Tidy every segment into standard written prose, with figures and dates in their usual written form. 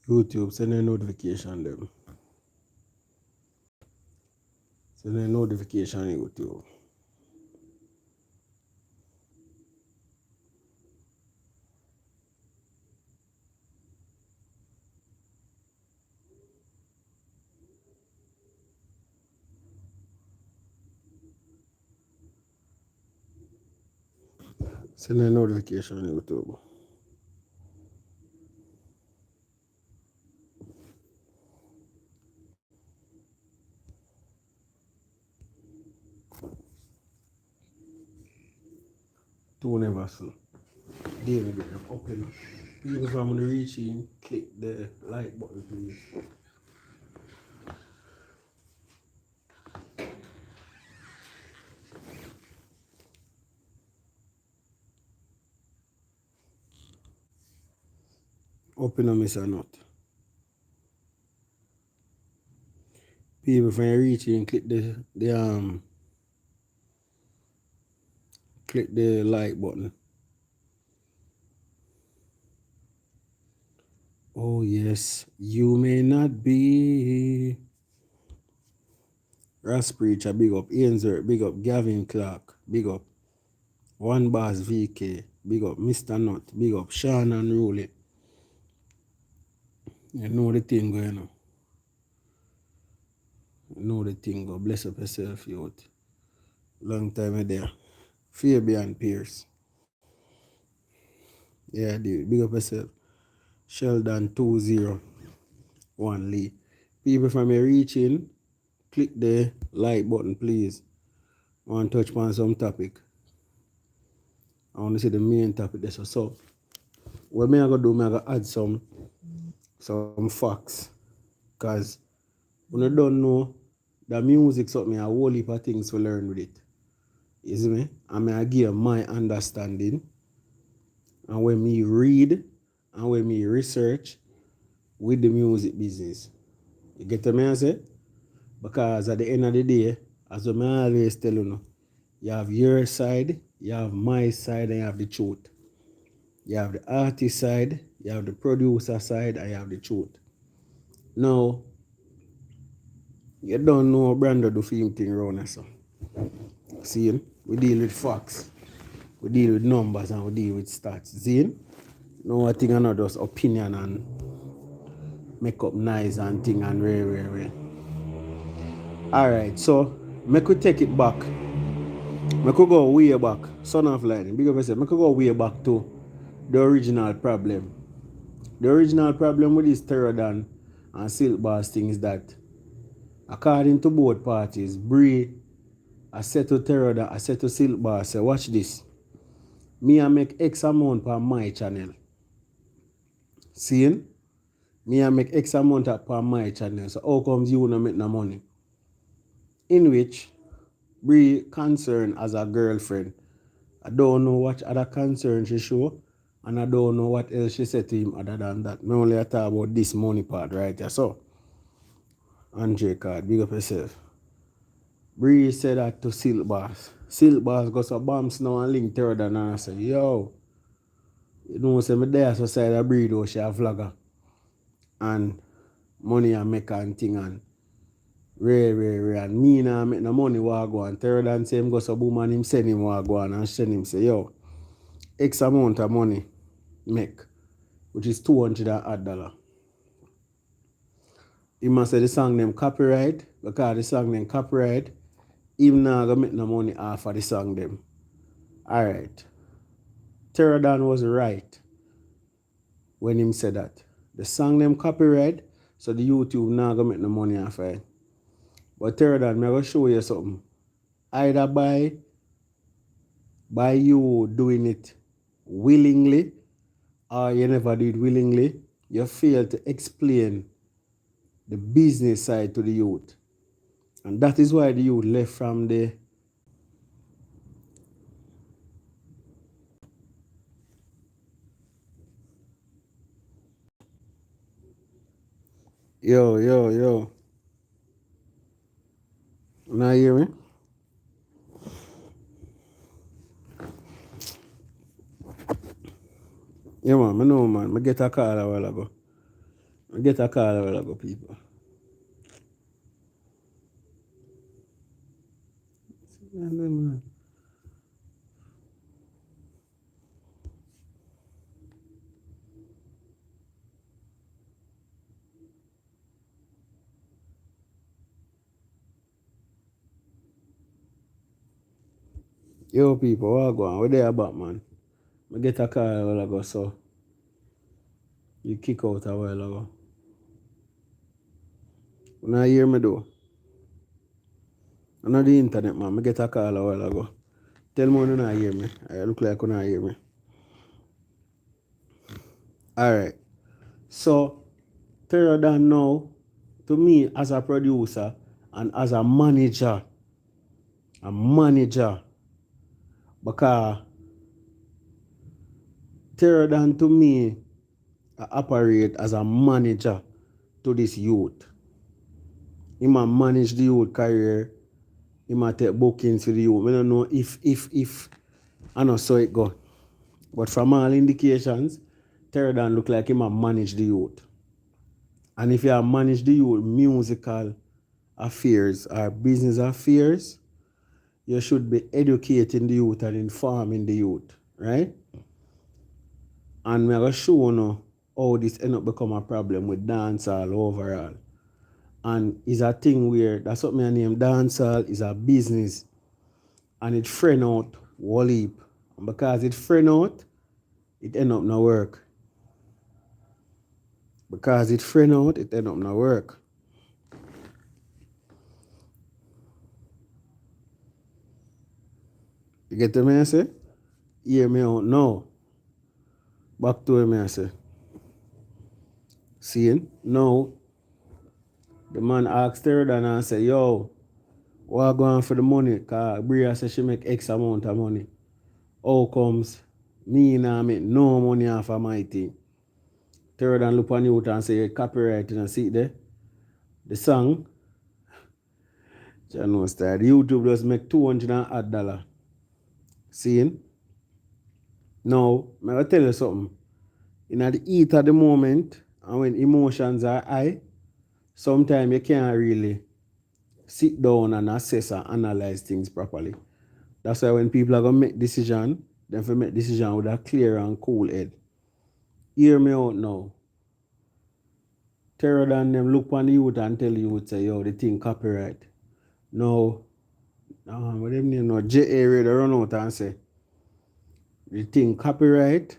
YouTube, send a notification them. Send a notification YouTube. Send a notification YouTube. Two never so. David, get them open. People from the reaching, click the like button, please. Open or miss or not. People from reaching, click click the like button. Oh yes, you may not be. Ross Preacher, big up. Ainzer, big up. Gavin Clark, big up. One Boss VK, big up. Mr. Nut, big up. Sean Unruly. You know the thing going on. You know the thing go. Bless up yourself, youth. Long time there. Fabian Pierce. Yeah, dude. Big up yourself. Sheldon 201 Lee. People from your reaching, click the like button, please. I want to touch on some topic. I want to see the main topic there. So what me I gonna do, I gonna add some facts. Because when you don't know the music something, a whole heap of things to learn with it. You see me? And I give my understanding. And when me read and when me research with the music business. You get what I say? Because at the end of the day, as I always tell you have your side, you have my side, and you have the truth. You have the artist side, you have the producer side, and you have the truth. Now, you don't know Brando do film thing around us. See, we deal with facts, we deal with numbers, and we deal with stats. See, no one thing another just opinion and make up nice and thing and rare. Alright, so make we take it back. I could go way back. Son of Lightning. Big up yourself. I could go way back to the original problem. The original problem with this Terro and Silk Boss thing is that according to both parties, Bree, I said to Terro I said to Silk Boss, say, watch this. Me I make X amount per my channel. Seeing? Me I make X amount per my channel. So how comes you not make no money? In which Bree concerned as a girlfriend. I don't know what other concern she show, and I don't know what else she said to him other than that. Me only talk about this money part right here. So, Andre Card, big up yourself. Bree said that to Silk Boss. Silk Boss got some bombs now and link Terro and I say, yo, you know, say me there so side of Bree though, she a vlogger. And money I make and thing and rare. And me now make no money walk go and Terro and say him go so boom and him send him walk go and send him say, yo, X amount of money make, which is $200. He must say the song them copyright, because the song them copyright, him not gonna make no money off of the song them. Alright. Terro was right when him said that. The song them copyright, so the YouTube not gonna make no money off of it. But Terro, I'm gonna show you something. Either by you doing it willingly, or you never did willingly, you fail to explain the business side to the youth. And that is why the youth left from the yo. Now you hear me? Yeah man, I know man. I get a call a while ago. I get a call a while ago, people. Yo, people, what go on? Where they about, man? I get a call a while ago, so you kick out a while ago. You not hear me, though? I'm not the internet, man. I get a call a while ago. Tell me when you not hear me. I look like you not hear me. Alright. So, Terro Dan now, to me, as a producer and as a manager, because Terro Dan to me operate as a manager to this youth. He might manage the youth career. He might take bookings for the youth. I don't know if I know so it go. But from all indications, Terro Dan look like he might manage the youth. And if you manage the youth musical affairs or business affairs, you should be educating the youth and informing the youth, right? And we're going to show you how this end up become a problem with dancehall overall. And it's a thing where, that's what my name, dancehall is a business. And it friend out whole heap. And because it friend out, it end up no work. Because it friend out, it end up no work. You get what I say? Hear me out now. Back to me I say. Seeing? Now, the man asked Terro and say, yo, what going for the money? Because Bria said she make X amount of money. How comes me now make no money off of my thing? Terro Dan look on you and say, copyright and see it there. The song, you know, style. YouTube just make $200. Seeing? Now, I'm going to tell you something. In the heat of the moment, and when emotions are high, sometimes you can't really sit down and assess and analyze things properly. That's why when people are going to make decision, they have make decision with a clear and cool head. Hear me out now. Terro Dan them look on the youth and tell you would say, yo, the thing copyright. No, what them name no J.A. ready run out and say, the thing copyright,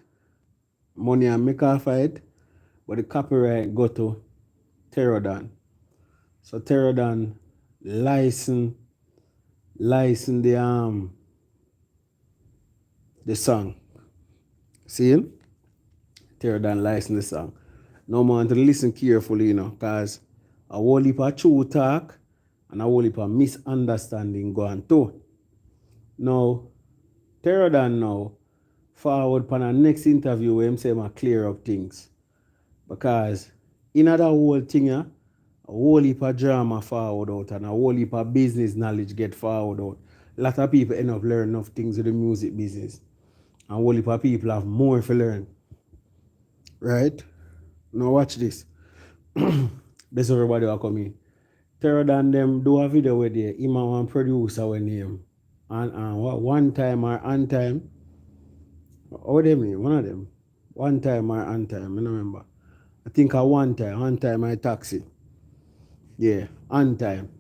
money and make off it, but the copyright go to Terro Dan. So Terro Dan license the song. See him? Terro Dan license the song. Now man to listen carefully, you know, because a whole heap of true talk and a whole heap of misunderstanding going too. Now, Terro Dan now forward for the next interview where him say I clear up things. Because in that whole thing, a whole heap of drama forward out and a whole heap of business knowledge get forward out. A lot of people end up learning enough things with the music business. And a whole heap of people have more to learn. Right? Now watch this. This everybody will come in. Terro Dan them do a video with there. Him and one producer with name. And one time or on time. How them name? One of them. One time or on time. I don't remember. I think one time I taxi. Yeah, on time.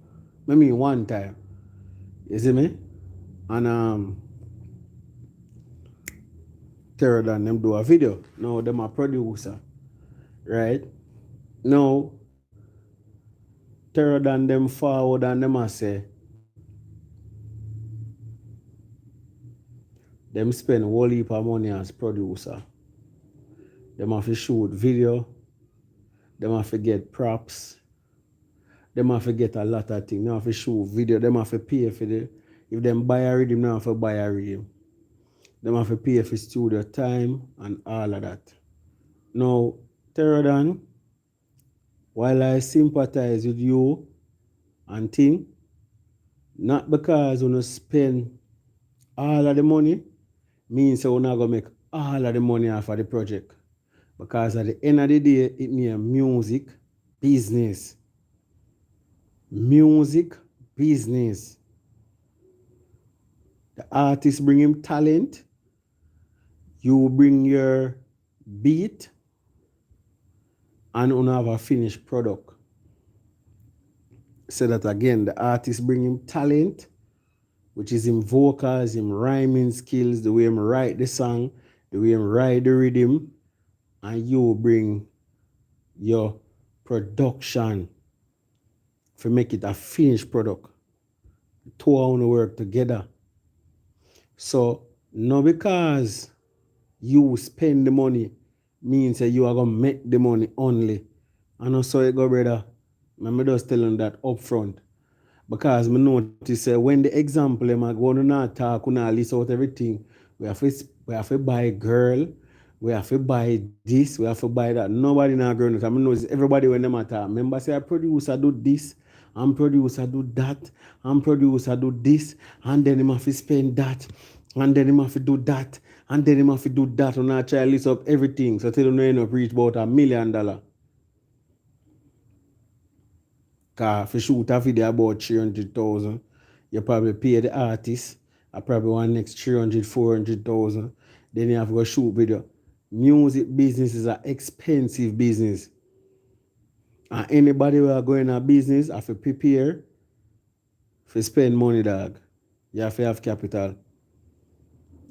I mean one time. You see me? And Terro Dan them do a video. Now them a producer. Right? Now Terro Dan them forward and them a say them spend whole heap of money as producer. Them have to shoot video. Them have to get props. Them have to get a lot of things. Them have to shoot video. Them have to pay for the. If them buy a rhythm, them have to buy a rhythm. Them have to pay for studio time and all of that. Now, Terro Dan, while I sympathize with you and thing, not because you spend all of the money, means you're not going to make all of the money off of the project. Because at the end of the day, it means music business. Music business. The artist bring him talent. You bring your beat and you have a finished product. So that again, the artist bring him talent, which is him vocals, him rhyming skills, the way him write the song, the way him write the rhythm, and you bring your production to make it a finished product. The two want to work together. So not because you spend the money means that you are gonna make the money only. And also it go, brother. I'm just telling that up front. Because I notice when the example am go to talk, list out everything. We have to buy girl, we have to buy this, we have to buy that. Nobody now growing it. I notice everybody when them talk. Remember say a producer do this, and producer do that, and producer do this, and then him have to spend that, and then him have to do that, and then him have to do that. And I try to list up everything. So till you end up reach about $1 million. Because if you shoot a video about 300,000, you probably pay the artist. I probably want next 300, 400,000. Then you have to go shoot video. Music business is an expensive business. And anybody who are going to business have to prepare to spend money, dog. You have to have capital.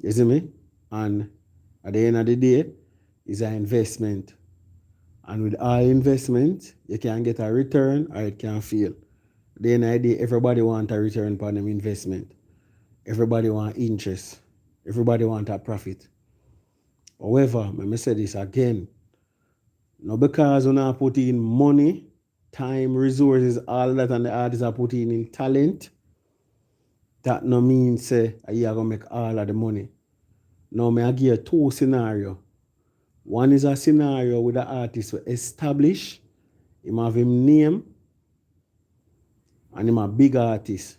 You see me? And at the end of the day, it's an investment. And with all investment, you can get a return or it can fail. At the end of the day, everybody wants a return on them investment. Everybody wants interest. Everybody wants a profit. However, let me say this again. Not because you not put in money, time, resources, all that, and the artists are putting in talent, that no means say you are going to make all of the money. Now, I give you two scenarios. One is a scenario with the artist to establish, him have him name, and him a big artist.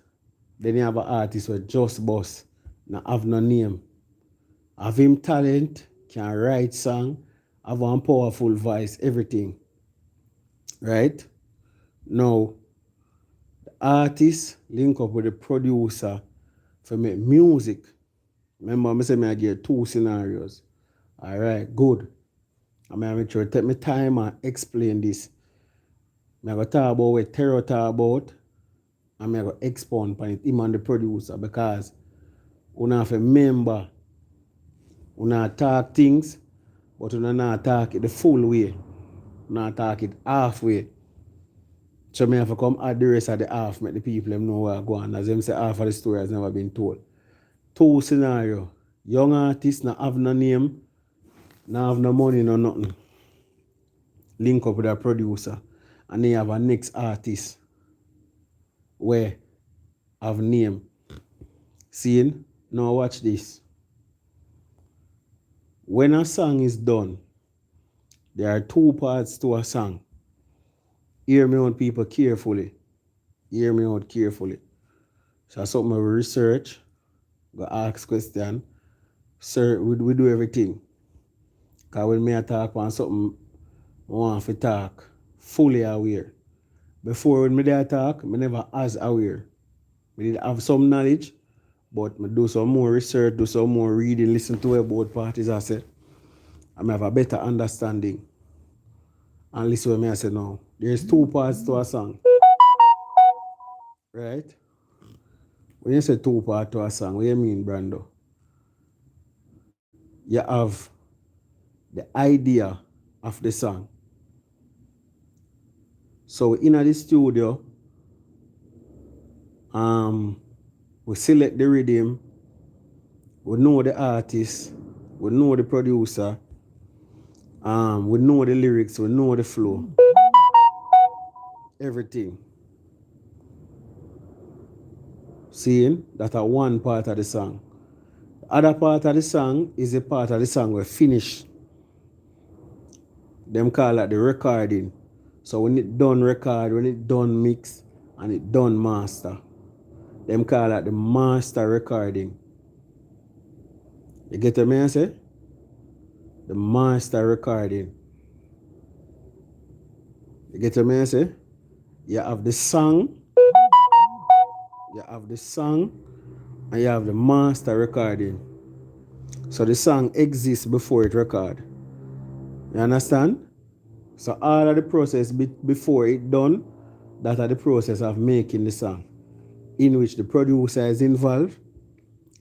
Then you have an artist with just boss, not have no name. Have him talent, can write song, have one powerful voice, everything. Right? Now, the artist link up with the producer for make music. Remember, I said I give two scenarios. All right, good. I'm going to make sure take my time and explain this. I'm going to talk about what Terro talk about, and I'm going to expound on it, him and the producer, because you have to remember, you not talk things, but you not talk it the full way. You not talk it halfway. So I have to come add the rest of the half, make the people know where I go on. As them say, half of the story has never been told. Two scenarios. Young artists not have no name, not have no money, no nothing. Link up with a producer. And then you have a next artist where have name. Seeing? Now watch this. When a song is done, there are two parts to a song. Hear me out, people, carefully. Hear me out carefully. So that's something we research, go ask question. Sir, we do everything. Because when me talk on something, I want to talk fully aware. Before when me there talk, me never as aware. Me did have some knowledge, but me do some more research, do some more reading, listen to what both parties I say. I may have a better understanding. And listen to me I say now. There's two parts to a song. Right? When you say two parts to a song, what do you mean, Brando? You have the idea of the song. So in the studio, we select the rhythm, we know the artist, we know the producer, we know the lyrics, we know the flow. Everything. Seeing that are one part of the song. The other part of the song is the part of the song we finish. Them call that the recording. So when it done record, when it done mix, and it done master. Them call that the master recording. You get what I say? The master recording. You get what I say? You have the song, and you have the master recording. So the song exists before it record. You understand? So all of the process before it done, that are the process of making the song, in which the producer is involved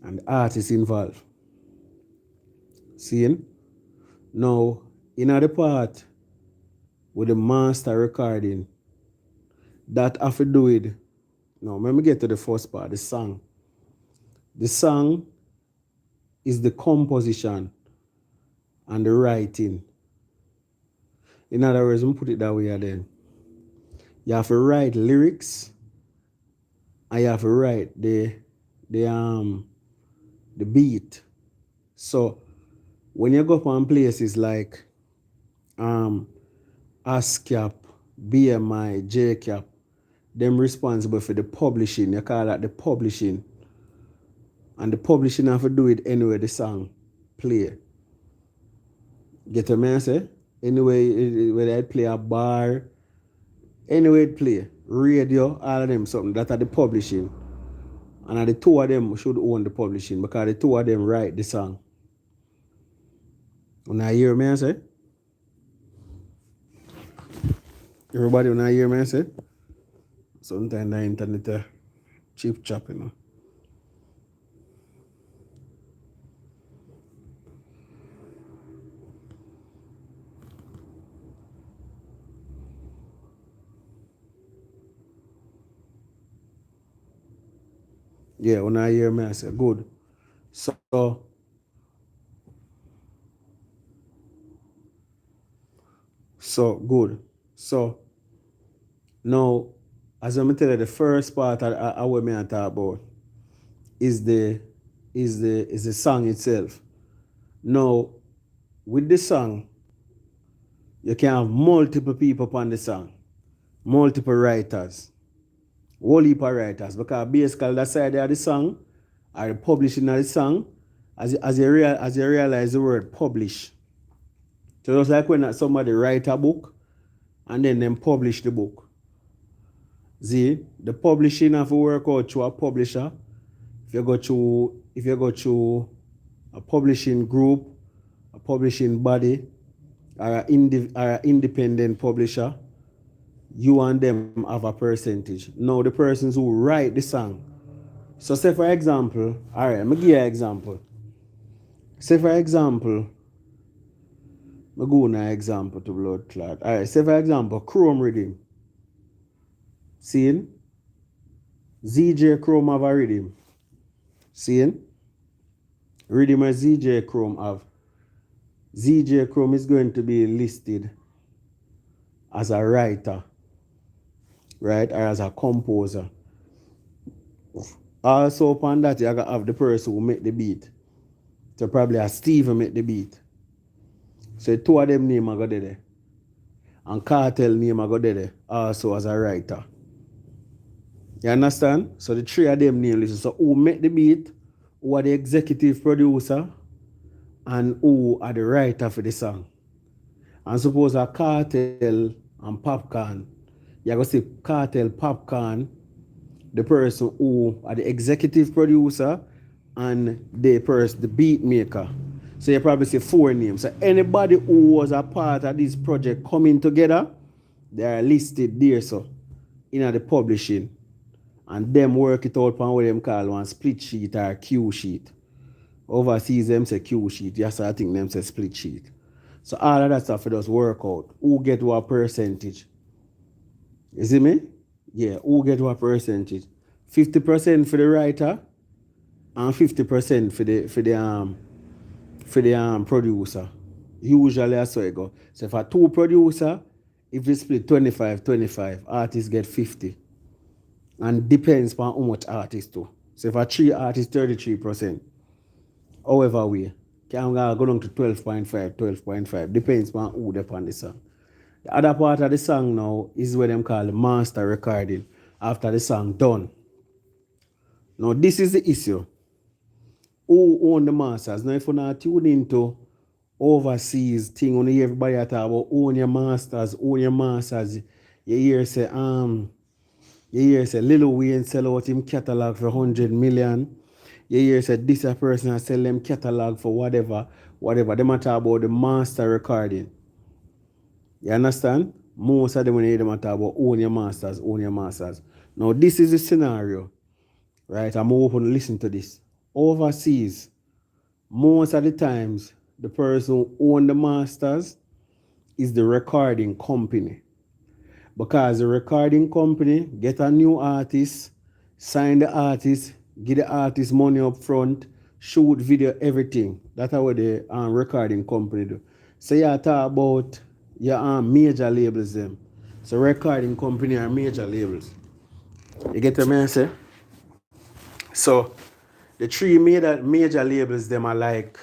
and the artist involved. Seeing? Now, in the part with the master recording, that have to do with, now let me get to the first part, the song. The song is the composition and the writing. In other words, let me put it that way then. You have to write lyrics and you have to write the beat. So when you go upon places like ASCAP, BMI, JCAP, them responsible for the publishing. You call that the publishing. And the publishing have to do it anyway the song play. Get what I say? Anyway, whether it play a bar, anyway it play, radio, all of them something, that are the publishing. And the two of them should own the publishing because the two of them write the song. When I hear me, I say? Everybody when I hear me, I say? Sometimes the internet cheap chop, you know. Yeah, when I hear me, I say, good. So good. So now, as I'm tell you, the first part I want me to talk about is the song itself. Now, with the song, you can have multiple people upon the song, multiple writers, whole heap of writers, because basically that side of the song, or the publishing of the song, as you realize the word publish. So just like when somebody write a book and then them publish the book. See, the publishing have to work out through a publisher. If you go through a publishing group, a publishing body, or an independent publisher, you and them have a percentage. Now the persons who write the song. So say for example, all right, let me give you an example. Say for example, I go on an example to blood clot. All right, say for example, Chrome Rhythm. Seeing? ZJ Chrome have a rhythm. Seeing? Rhythm as ZJ Chrome have. ZJ Chrome is going to be listed as a writer, right? Or as a composer. Also upon that, you have the person who make the beat. So probably a Steve who make the beat. So two of them name I go there. And Cartel name I go there also as a writer. You understand? So the three of them name listen. So who make the beat, who are the executive producer, and who are the writer for the song. And suppose a Cartel and Popcorn, you're going to see Cartel, Popcorn, the person who are the executive producer and the beat maker. So you probably say four names. So anybody who was a part of this project coming together, they are listed there, so in the publishing. And them work it out on what them call one split sheet or Q sheet. Overseas them say Q sheet. Yes, I think them say split sheet. So all of that stuff it does work out. Who get what percentage? You see me? Yeah, who get what percentage? 50% for the writer and 50% for the producer. Usually that's how it go. So for two producer, if we split 25-25, artists get 50. And depends on how much artists do. So for three artists, 33%. However way, can go down to 12.5. Depends on who they on the song. The other part of the song now is what them call the master recording after the song done. Now this is the issue. Who own the masters? Now if you're not tuned into overseas thing, only everybody talk about own your masters. You hear say Lil Wayne sell out him catalog for 100 million. You hear say this a person sell them catalog for whatever. Them a talk about the master recording. You understand? Most of them when you hear them a talk about own your masters, own your masters. Now this is the scenario, right? I'm open to listen to this. Overseas, most of the times, the person who own the masters is the recording company. Because the recording company get a new artist, sign the artist, give the artist money up front, shoot video, everything. That's how the recording company do. So you talk about your major labels them. So recording company are major labels. You get what I say? So the three major labels them are like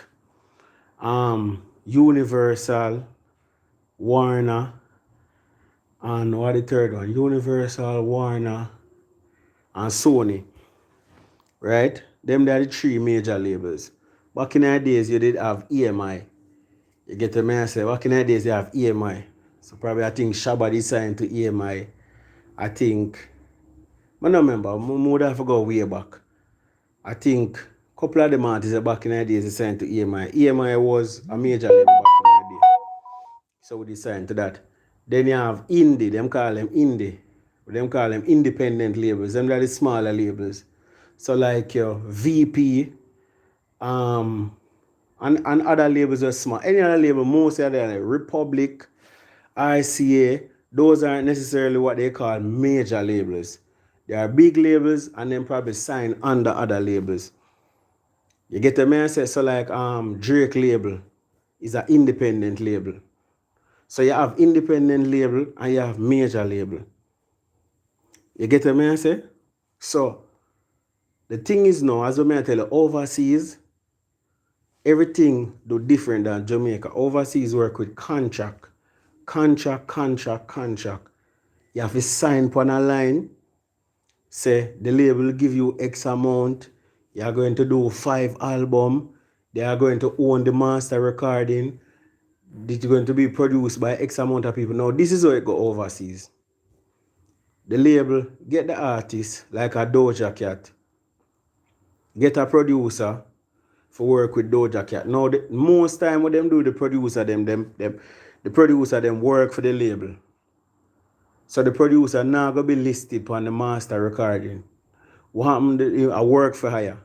Universal, Warner, and what the third one? Universal, Warner, and Sony. Right? Them they are the three major labels. Back in the days you did have EMI. You get the man say back in the days you have EMI. So probably I think Shabba signed to EMI. I think I don't remember, more than I forgot way back. I think a couple of them artists back in the days they signed to EMI. EMI was a major label back in the day. So we signed to that. Then you have indie, them call them indie. Them call them independent labels. Them are the smaller labels. So like your VP, and other labels are small. Any other label, most of them, like Republic, RCA, those aren't necessarily what they call major labels. They are big labels and then probably sign under other labels. You get the message? So like Drake label is an independent label. So you have independent label and you have major label. You get the message? So the thing is now, as I tell you, overseas, everything do different than Jamaica. Overseas work with contract. Contract. You have to sign upon a line. Say the label give you X amount. You are going to do 5 albums. They are going to own the master recording. It's going to be produced by X amount of people. Now this is how it go overseas. The label get the artist like a Doja Cat. Get a producer for work with Doja Cat. Now most time when them do the producer the producer them work for the label. So the producer now gonna be listed on the master recording. What happened? I work for hire.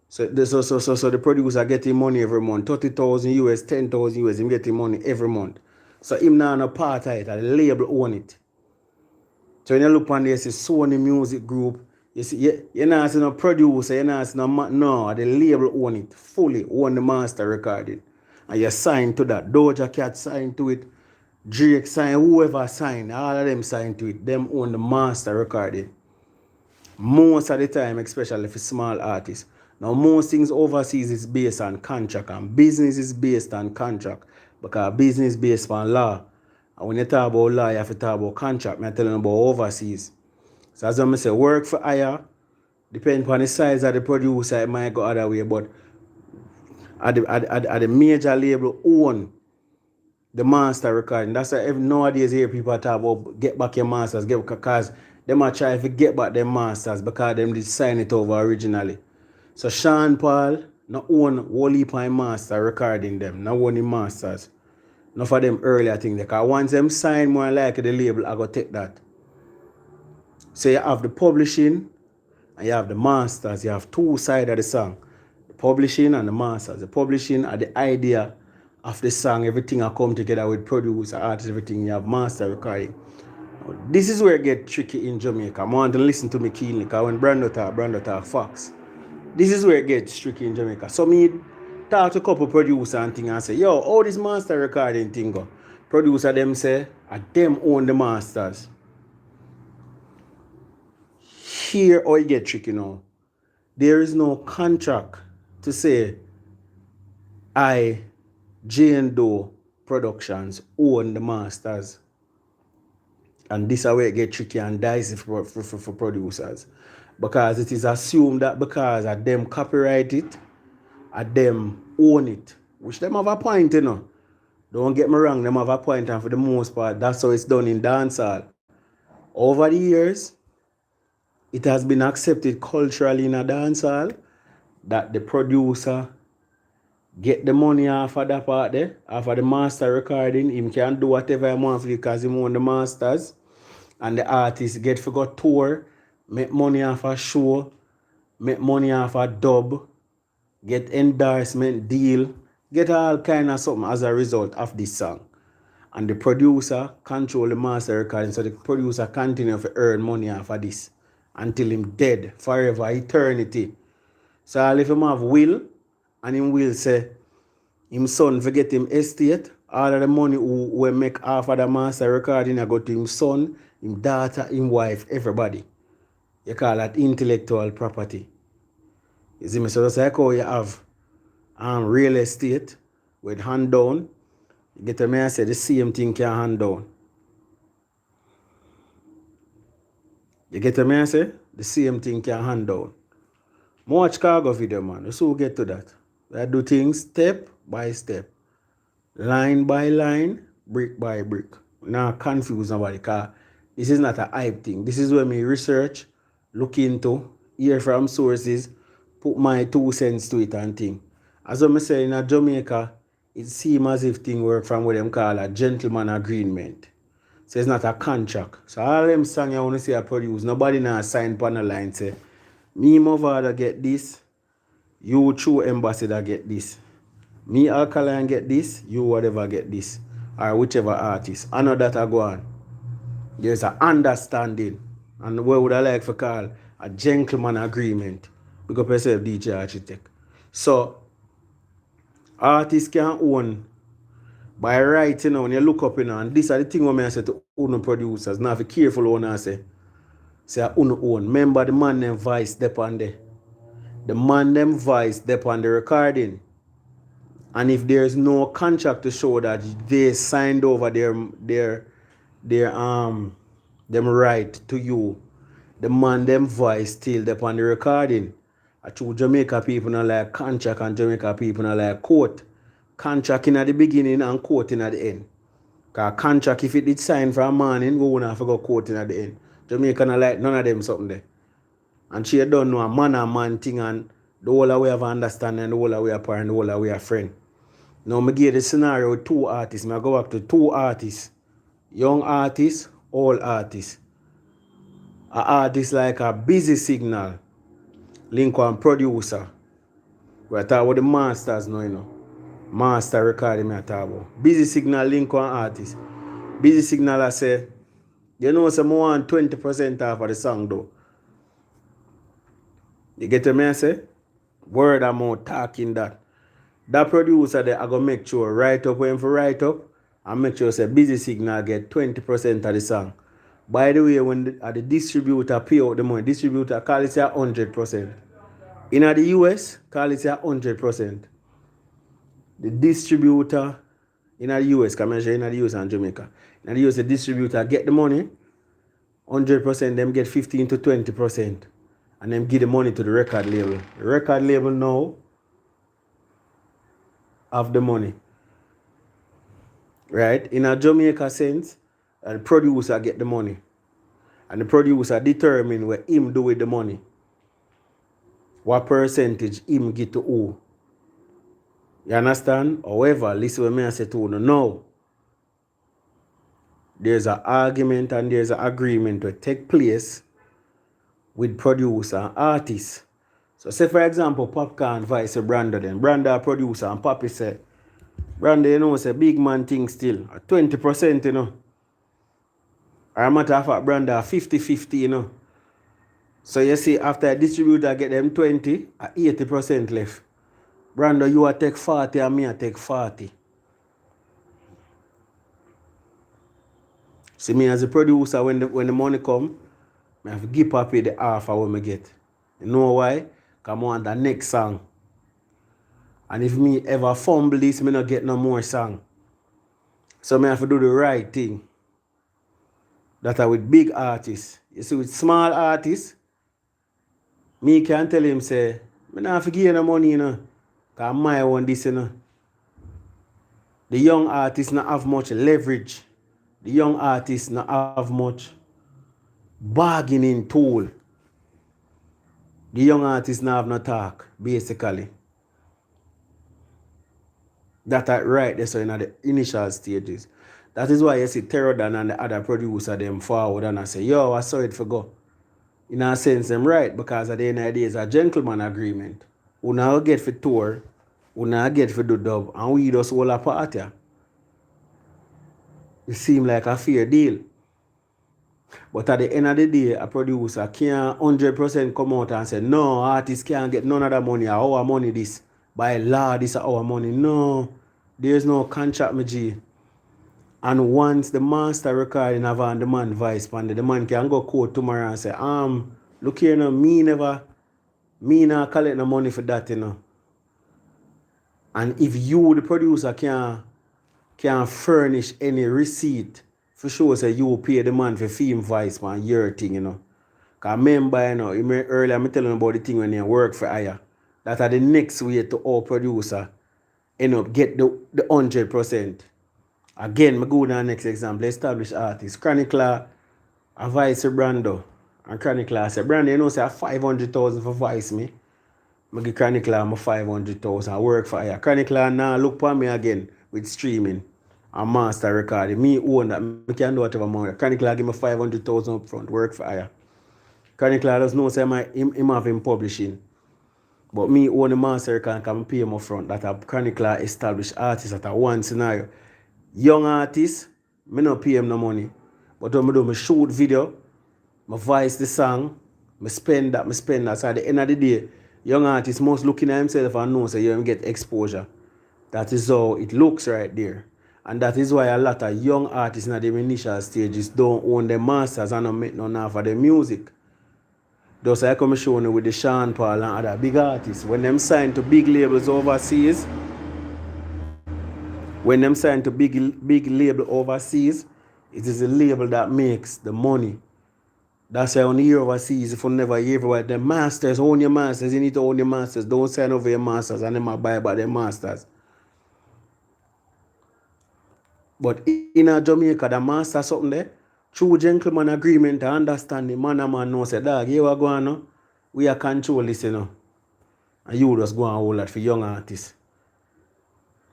So the producer getting money every month. 30,000 US, 10,000 US, him getting money every month. So him now a part of it, the label own it. So when you look on this, it's Sony Music Group. You see, you're not seeing no producer, you're not seeing no, the label own it, fully own the master recording. And you sign to that. Doja Cat signed to it. Drake signed, whoever signed, all of them signed to it. Them own the master recording. Most of the time, especially for small artists. Now, most things overseas is based on contract, and business is based on contract. Because business is based on law. And when you talk about law, you have to talk about contract. I'm telling you about overseas. So as I say, work for hire, depending on the size of the producer, it might go other way. But at the major label own the master recording. That's why nowadays here people talk about get back your masters, because them are trying to get back their masters because them did sign it over originally. So Sean Paul not own whole heap of master recording them, not own the masters. Not for them earlier thing. Because once them sign more like the label, I go take that. So you have the publishing and you have the masters. You have two sides of the song. The publishing and the masters. The publishing are the idea of the song. Everything will come together with producer, artist, everything. You have master recording. This is where it gets tricky in Jamaica. I want to listen to me keenly because when Brando talk facts. This is where it gets tricky in Jamaica. So me talk to a couple producers and thing and say, yo, how this master recording thing go? Producer them say, them own the masters. Here how it get tricky now. There is no contract to say Jane Doe Productions own the masters. And this is where it get tricky and dicey for producers. Because it is assumed that because of them copyright it, of them own it. Which them have a point, you know. Don't get me wrong, them have a point, and for the most part, that's how it's done in dancehall. Over the years, it has been accepted culturally in a dancehall that the producer get the money off of that part there, off of the master recording. Him can do whatever he want because he own the masters. And the artist get to go tour, make money off a show, make money off a dub, get endorsement deal, get all kind of something as a result of this song. And the producer control the master recording, so the producer continue to earn money off of this until him dead, forever, eternity. So if him have will, and him will say, him son forget him estate, all of the money who make half of the master recording, I go to him son, him daughter, him wife, everybody. You call that intellectual property. You see me? So that's like how you have real estate with hand down. You get to me, I say the same thing can hand down. You get to me, I say the same thing can hand down. More watch cargo video, man. So we get to that. I do things step by step, line by line, brick by brick. Now confuse nobody, because this is not a hype thing. This is where me research, look into, hear from sources, put my 2 cents to it and thing. As I say in Jamaica, it seems as if thing work from what them call a gentleman agreement. So it's not a contract. So all them songs I want to see I produce, nobody now sign on the line say, me mother get this, you true ambassador get this. Me Alkaline get this, you whatever get this. Or whichever artist. I know that I go on. There's an understanding. And what would I like to call a gentleman agreement. Because yourself DJ Architect. So artists can own by right, when you look up, and this are the thing when I say to own producers. Now, if you're careful, when I say own. Remember, the man them voice depend there. The man them voice depend the recording. And if there's no contract to show that they signed over them right to you, the man them voice still depend the recording. I true Jamaica people not like contract, and Jamaica people not like court. Contract in at the beginning and court in at the end. Because contract, if it did sign for a morning, we won't have to go court in at the end. Jamaica not like none of them something there. And she don't know a man thing, and the whole way of understanding, the whole way of parent, the whole way of friend. Now I give the scenario with 2 artists. I go back to 2 artists. Young artists, old artists. An artist like a Busy Signal, link one producer. We are talking about the masters now, you know. Master recording me talk about. Busy Signal link one artist. Busy Signal I say, you know, some want 20% off of the song though. You get me I say? Word amount talking that. That producer there I go make sure write up when for write up and make sure say Busy Signal get 20% of the song. By the way, when the distributor pay out the money, distributor call it 100%. In the US, call it 100%. The distributor in the US, come and in the US and Jamaica. In the US, the distributor get the money, 100%, them get 15 to 20%. And them give the money to the record label. The record label now have the money. Right? In a Jamaica sense, the producer get the money. And the producer determine what him do with the money. What percentage him get to who. You understand? However, listen what I say to you now. There's an argument and there's an agreement to take place with producer and artist. So say for example, Popcorn vice Branda then. Branda producer and Papi say, Branda, you know, say big man thing still. 20%, you know. Or matter of fact, Branda 50-50, you know. So you see, after a distributor get them 20, 80% left. Branda, you a take 40 and me a take 40. See me as a producer, when the money come, I have to give Papi the half of what I get. You know why? Because I want the next song. And if me ever fumble this, I not get no more song. So I have to do the right thing. That are with big artists. You see, with small artists, me can tell him, say, I don't have to give you no money, you know. Because my own this, you know. The young artists not have much leverage. The young artists not have much bargaining tool. The young artists now have no talk, basically. That are right there, so in the initial stages. That is why you see Terro and the other producer them forward and I say, yo, I saw it for go. In a sense, them right, because at the end of the day, it's a gentleman agreement. We now get for tour, we now get for the dub, and we just all a party. It seems like a fair deal. But at the end of the day, a producer can't 100% come out and say, no, artists can't get none of the money, our money this. By law, this is our money. No, there's no contract, my G. And once the master recording have on the man voice, the man can go court tomorrow and say, look here now, me not collect no money for that, you know. And if you, the producer, can furnish any receipt for sure, say you pay the man for film voice, man, your thing, you know. Because remember, you know, earlier I'm telling you about the thing when you work for hire. That are the next way to all producer end up get the 100%. Again, I go down next example, established artist. Chronicler, a voice Brando. And Chronicler say, Brando, you know, say 500,000 for voice me. I give Chronicler 500,000. I work for hire. Chronicler now look for me again with streaming and master recording. Me own that. I can do whatever more. Chronicler give me 500,000 up front. Work for hire. Chronicler does know say him have him publishing. But me own the master recording can pay him up front. That a Chronicler established artist at a one scenario. Young artist, me no pay him no money. But when I do my shoot video, my voice the song, I spend that. So at the end of the day, young artist must looking at himself and know so you get exposure. That is how it looks right there. And that is why a lot of young artists in the initial stages don't own the masters and don't make none of the music. Those I come showing you with the Sean Paul and other big artists. When them sign to big labels overseas, big label overseas, it is a label that makes the money. That's why on the overseas, if you never hear about the masters, own your masters, you need to own your masters. Don't sign over your masters and them buy by their masters. But in a Jamaica, the master something there, true gentleman agreement to understand the man and man knows say, dog, here we go on now. We are control this, you know. And you just go and hold that for young artists.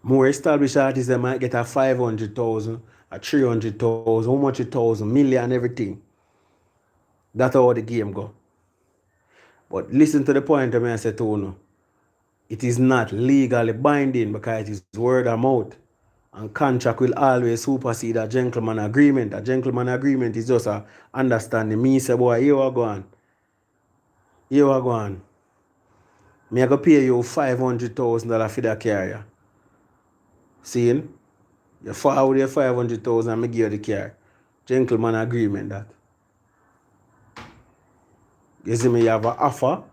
More established artists, they might get a 500,000, a 300,000, how much 1,000, million, everything. That's how the game go. But listen to the point I say to you. It is not legally binding because it is word of mouth. And contract will always supersede a gentleman agreement. A gentleman agreement is just a understanding. Me say, boy, here we go on. Here we go on. Me I go pay you $500,000 for that carrier. Seeing? You forward your 500,000 and me give you the car. Gentleman agreement that. You see me, you have an offer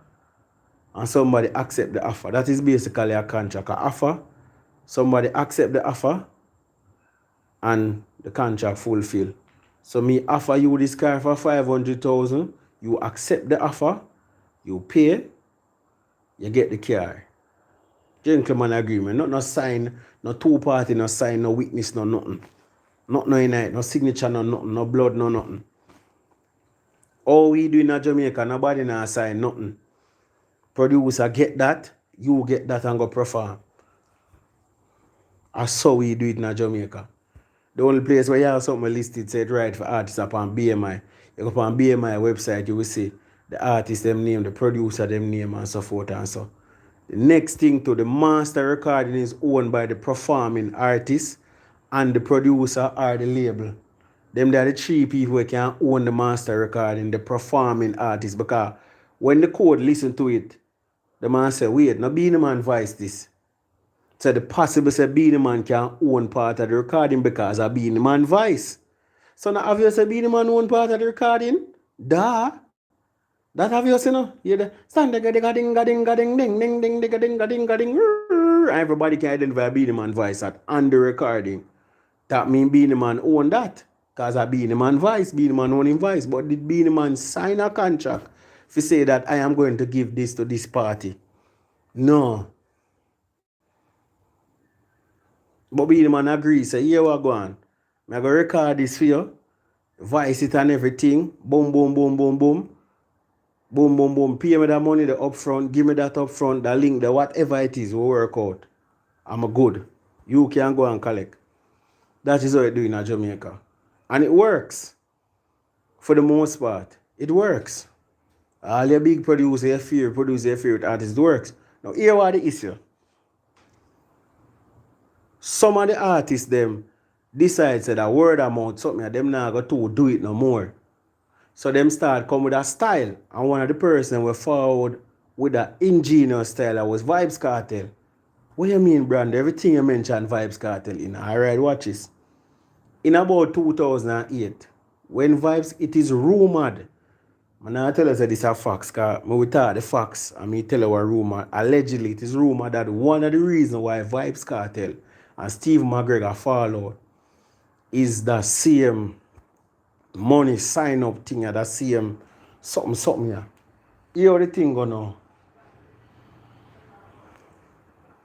and somebody accept the offer. That is basically a contract. An offer, somebody accept the offer and the contract fulfill. So me offer you this car for 500,000, you accept the offer, you pay, you get the car. Gentleman agreement, not no sign, no two party, no sign, no witness, no nothing. Not no in it, no signature, no nothing, no blood, no nothing. All we do in Jamaica, nobody now sign nothing. Producer get that, you get that and go perform. That's how we do it in Jamaica. The only place where you have something listed said right for artists upon BMI. You go upon BMI website, you will see the artist them name, the producer them name and so forth and so. The next thing to the master recording is owned by the performing artist and the producer or the label. Them are the three people who can own the master recording, the performing artist. Because when the code listen to it, the man say, wait, no be the man voice this. So the possible say Beenie Man can own part of the recording because of Beenie Man voice. So now obviously Beenie Man own part of the recording. Duh. That obvious, you know. You the stand ding ding ding ding ding ding ding ding ding ding. Everybody can identify Beenie Man voice at on the recording. That mean Beenie Man own that. Because of Beenie Man voice, Beenie Man own him voice. But did Beenie Man sign a contract to say that I am going to give this to this party? No. But Beenie Man agree, say, here we go on. I go record this for you. Vice it and everything. Boom, boom, boom, boom, boom. Boom, boom, boom. Pay me that money, the upfront. Give me that upfront, the link, the whatever it is, will work out. I'm a good. You can go and collect. That is how it do in Jamaica. And it works. For the most part. It works. All your big producer, your favorite artist, it works. Now, here what the issue. Some of the artists, them, decide that word of mouth, something, them not going to do it no more. So them start come with a style. And one of the person were forward with that ingenious style that was Vibes Cartel. What do you mean, Brand? Everything you mentioned Vibes Cartel in. Alright, watch this. In about 2008, when Vibes, it is rumored. I'm not tell us that this is a facts, because we thought the facts, and me tell you a rumor. Allegedly, it is rumored that one of the reasons why Vibes Cartel and Steve McGregor fall out is the same money sign up thing, that same something, yeah. Here the thing go now.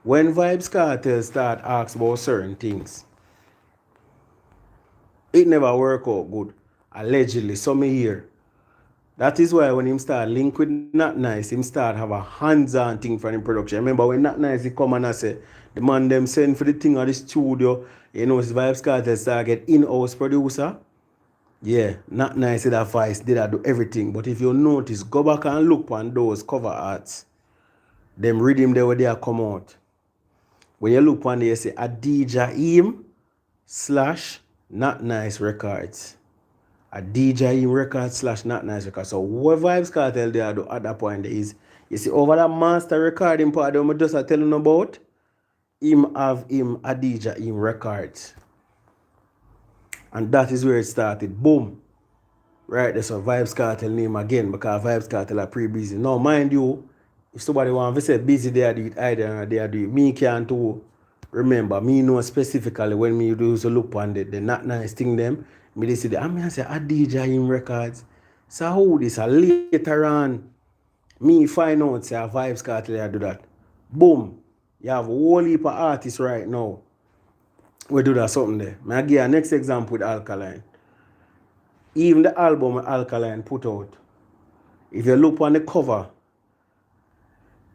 When Vibes Cartel start ask about certain things, it never work out good. Allegedly, some hear. That is why when him start link with Not Nice, him start have a hands-on thing for him production. Remember when Not Nice he come and I say, the man them send for the thing at the studio, you know, his Vibes Cartel start get in-house producer. Yeah, Not Nice did that voice, did that do everything. But if you notice, go back and look on those cover arts. Them rhythm there where they come out. When you look on there, you say Adija Im / Not Nice Records. A DJ Im Records / Not Nice Records. So what Vibes Cartel they do at that point is, you see over that master recording part that I'm just telling about, him have him Adija Im Records. And that is where it started. Boom. Right, there's a Vibes Cartel name again, because Vibes Cartel are pretty busy. Now, mind you, if somebody want to say busy, they do it either, or they do it. Me can't too remember. Me know specifically when me do so look on the Not Nice thing them. Me they say, I say Adija Im Records. So how this? Later on, me find out say Vibes Cartel do that. Boom. You have a whole heap of artists right now. We do that something there. I give you a next example with Alkaline. Even the album Alkaline put out, if you look on the cover,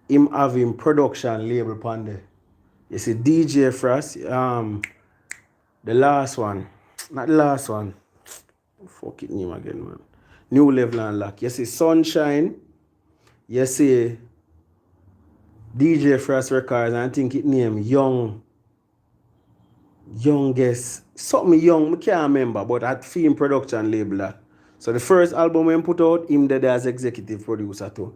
him having production label on there. You see DJ Frost, the last one, not the last one, fuck it name again, man. New Level and Lock. You see Sunshine, you see DJ Frost Records, and I think it named Youngest, something young, I can't remember, but at film production label that. So the first album when put out, him there as executive producer too.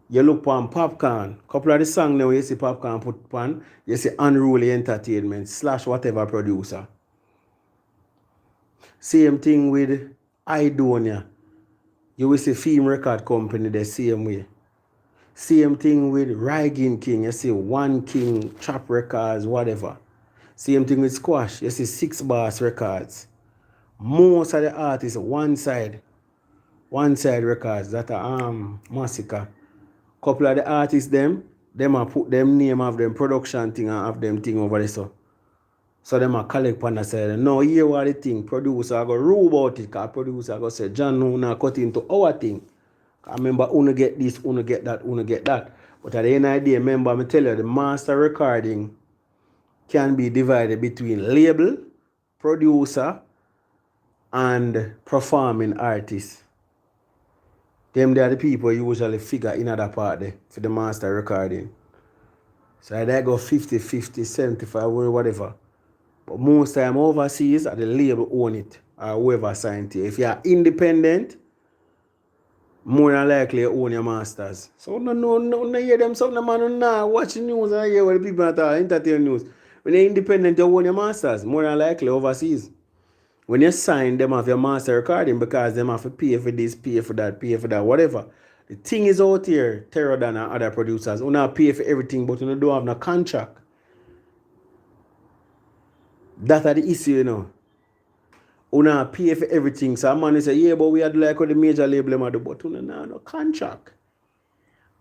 You look on Popcorn, couple of the songs now you see Popcorn put on, you see Unruly Entertainment / whatever producer. Same thing with Idonia. You will see Film Record Company the same way. Same thing with Rygin King, you see One King, Trap Records, whatever. Same thing with Squash. You see 6 Bars Records. Most of the artists one side records that are Massacre. Couple of the artists them are put them name of them production thing and have them thing over there so them are collect on the side. Now here what the thing, producer go rule about it, because producer go say John no now cut into our thing. I remember uno get this, uno get that, uno get that. But at the end of the day, remember me tell you the master recording can be divided between label, producer, and performing artist. Them they are the people usually figure in other part there for the master recording. So they go 50, 50, 75, whatever. But most time overseas, the label own it, or whoever signed it. If you are independent, more than likely you own your masters. So no hear them something, man, no watch the news and hear what the people are entertain news. When you're independent, you own your masters, more than likely overseas. When you sign them off your master recording, because them have to pay for this, pay for that, whatever. The thing is out here, Terro than other producers. You not pay for everything, but you don't have no contract. That's the issue, you know. You not pay for everything. So a man say, yeah, but we had like what the major label do, but you don't have no contract.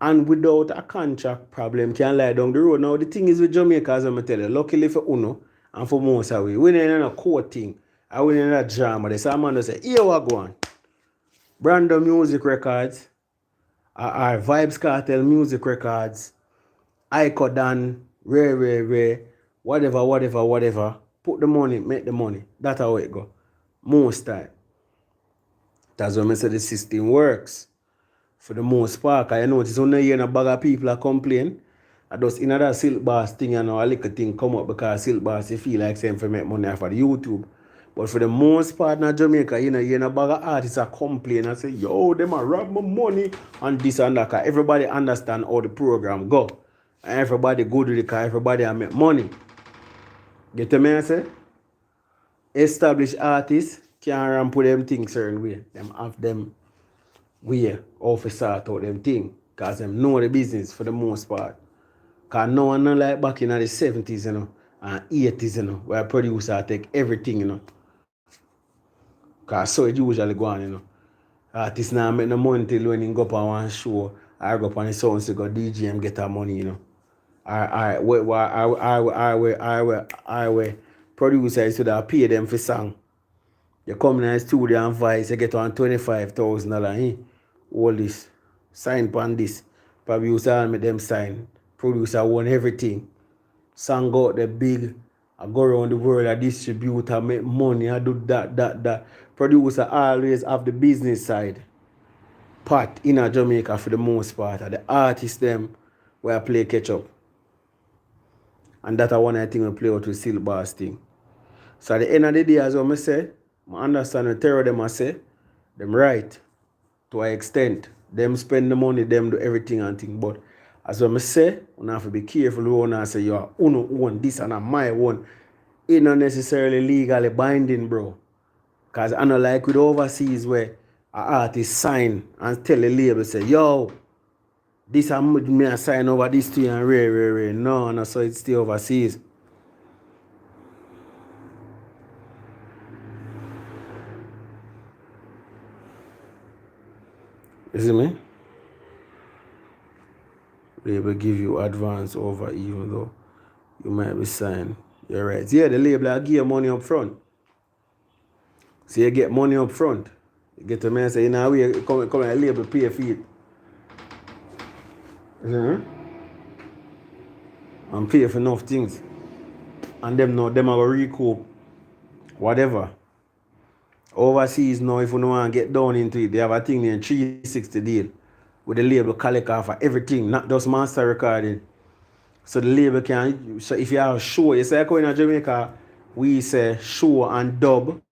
And without a contract, problem can lie down the road. Now, the thing is with Jamaica, as I tell you, luckily for Uno and for most of we don't have a court thing. I went in that drama. They saw man that say, here what go on. Brando Music Records, our Vibes Cartel Music Records, Icodan, Ray, whatever. Put the money, make the money. That's how it go. Most time. That's when I say the system works. For the most part, I notice when you hear a bag of people are complain, I just in that silk bars thing and a little thing come up because silk bars you feel like saying for make money off of the YouTube. But for the most part in Jamaica, you hear a bag of artists are complain and say, yo, them are rob my money and this and that. Cause everybody understand how the program go. And everybody good with it because everybody make money. Get me I say? Established artists can't run put them things certain way. Them have them way how to sort out them thing. Because them know the business for the most part. Because no one not like back in the 70s, and 80s, where a producer take everything, Because so it usually go on, Artists now make no money till when you go up on one show, I go up on the sound to go DJ and get that money, I producer used to pay them for song. You come in the studio and voice, you get on $25,000, all this. Sign on this. Producer make them sign. Producer won everything. Song go out the big. I go around the world, I distribute, I make money, I do that. Producer always have the business side. Part in Jamaica for the most part. The artists them where I play catch up. And that I one I think we play out with Silk Bass thing. So at the end of the day, as I say, I understand the Terro them I say, them right to an extent. Them spend the money, them do everything and thing. But as I say, you have to be careful when I say you are own this and my one. It's not necessarily legally binding, bro. Because I know like with overseas where an artist sign and tell the label say, yo, this me I sign over this to you and rare. No, so it's still overseas. You see me? Label give you advance over even though you might be signed. You're right. Yeah, the label will give you money up front. So you get money up front. You get to me and say, you know, we come and label pay for it. And pay for enough things. And them are going to recoup whatever. Overseas now, if you don't want to get down into it, they have a thing named 360 deal. With the label collect off for everything, not just master recording. So the label can, so if you have a show, you say in Jamaica, we say show and dub, an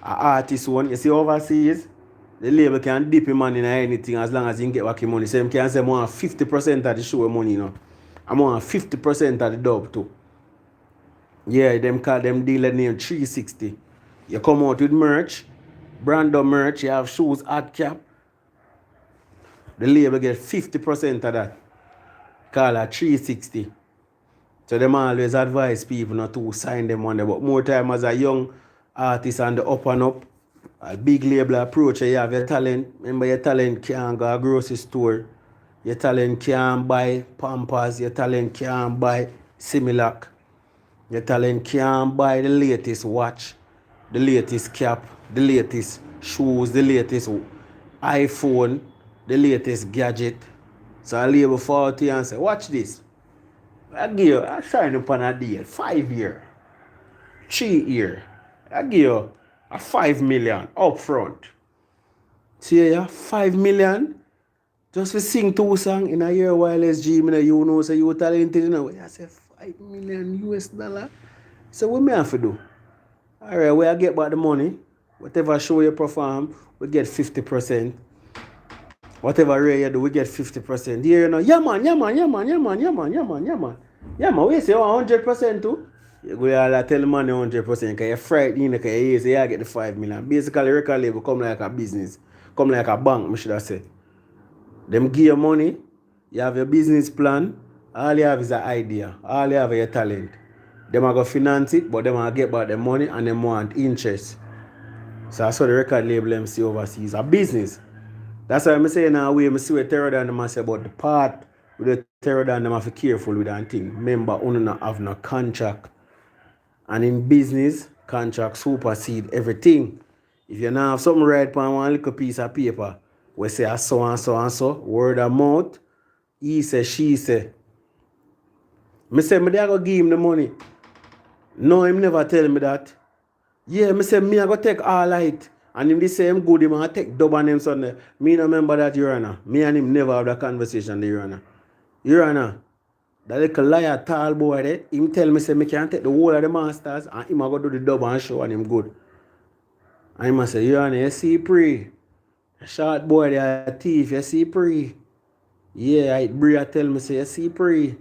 artist one. You see overseas, the label can dip him money in anything as long as you can get back your money. So you can say I want 50% of the show money, I want 50% of the dub too. Yeah, them call them dealer name 360. You come out with merch, brand merch, you have shoes, ad cap. The label get 50% of that. Call it 360. So them always advise people not to sign them on there. But more time as a young artist on the up and up, a big label approach, you have your talent. Remember your talent can't go to a grocery store. Your talent can't buy Pampers. Your talent can't buy Similac. Your talent can't buy the latest watch, the latest cap, the latest shoes, the latest iPhone, the latest gadget. So I label 40 and say, watch this. I sign up on a deal, 5 year, 3 year. I give you a 5 million up front. See ya, 5 million just to sing 2 songs in a year while SG, you know, so you talented, I say 5 million US dollar. So what me have to do? Alright, where I get back the money, whatever show you perform, we get 50%. Whatever rare you do, we get 50%. Here, yeah man. Yeah man, we say 100% too. You go to tell the money 100% because you're frightened, because you say you get the 5 million. Basically, record label come like a business, come like a bank, I should have said. Them give you money, you have your business plan, all you have is an idea, all you have is your talent. Them are going to finance it, but them are going to get back the money and them want interest. So that's what the record label them see overseas. A business. That's why I'm saying now I see what Terro and them say about the part with the Terro and them have to be careful with that thing. Remember, you don't have no contract. And in business, Contract supersede everything. If you now have something right on one little piece of paper, we say a so and so and so, word of mouth, he say, she say. Me say, me dey go give him the money. No, him never tell me that. Yeah, me say, me I go take all of it. And him say him good, him I take dub on him Sunday. Me no remember that, Your Honor. Me and him never have that conversation, Your Honor. Your Honor, that little liar tall boy there, him tell me say me can't take the whole of the masters and him I go do the dub and show and him good. And him I say, Your Honor, you see pre. Short boy there, a thief, you see pre. Yeah, I Bria tell me say, you see pre.